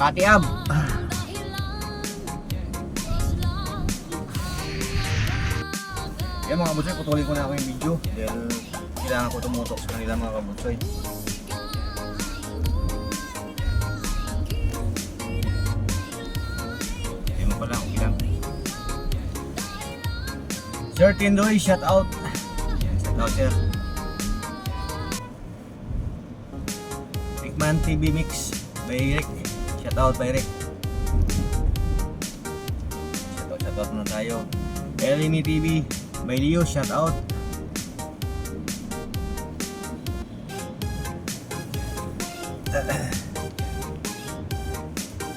Katiab. Yan mga kabutsoy, putulin ko na ako yung video dahil kailangan ko tumutok sa kanila mga kabutsoy. Hindi mo pala, okay lang. Sir Tindoy, shout out. Shout out sir. Rickman TV Mix by Rick. Shout out by Rick. Shout out na tayo. Elini TV by Leo, shout out.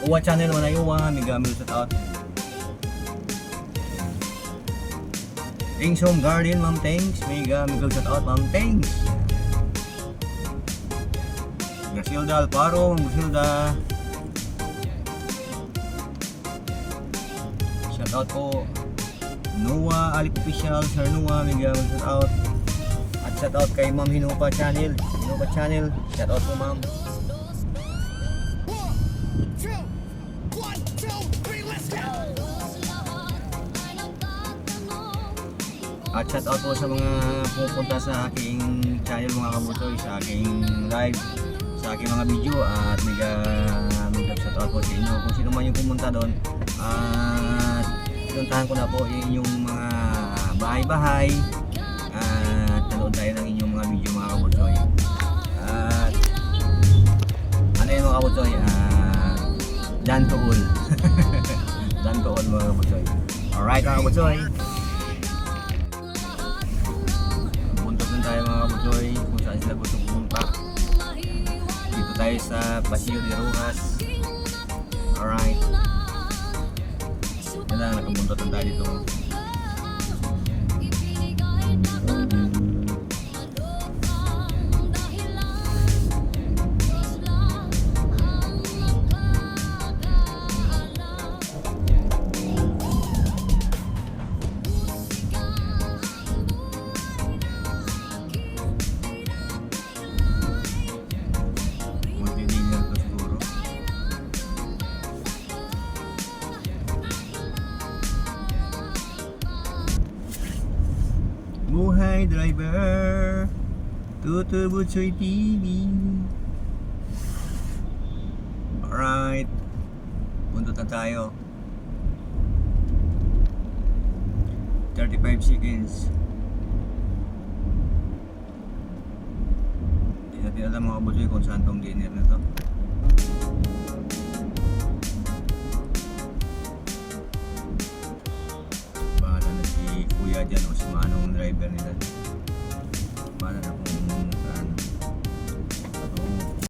Uwa channel mo na Uwa, may gamil shout out. Things Home Garden, Ma'am Thanks, may gamil shout out, Ma'am Thanks. Gracielda Alparo, Ma'am Gracielda. Shout out po Noah Alip Official, Sir Noah, may gamit shout out. At shout out kay Ma'am Hinupa Channel. Hinupa Channel, shout out po ma'am. At shout out po sa mga pupunta sa aking channel mga kabutsoy, sa aking live, sa aking mga video. At may shout out po sa inyo kung sino man yung pumunta doon. At pinuntahan ko na po yung inyong mga bahay-bahay at nanood tayo ng inyong mga video mga kabutsoy. At ano yun mga kabutsoy? Done to all. Done to all mga kabutsoy. Alright mga kabutsoy, buntot na tayo mga kabutsoy kung saan sila gusto pumunta. Dito tayo sa Paseo de Rojas. Alright, nakabuntot ang tayo dito. Buhay driver, Tutu Butsoy TV. Alright, puntot na tayo. 35 seconds. Hindi natin alam mga kabutsoy kung saan tong dinner na to. Bahala na si kuya dyan o si manong driver nila.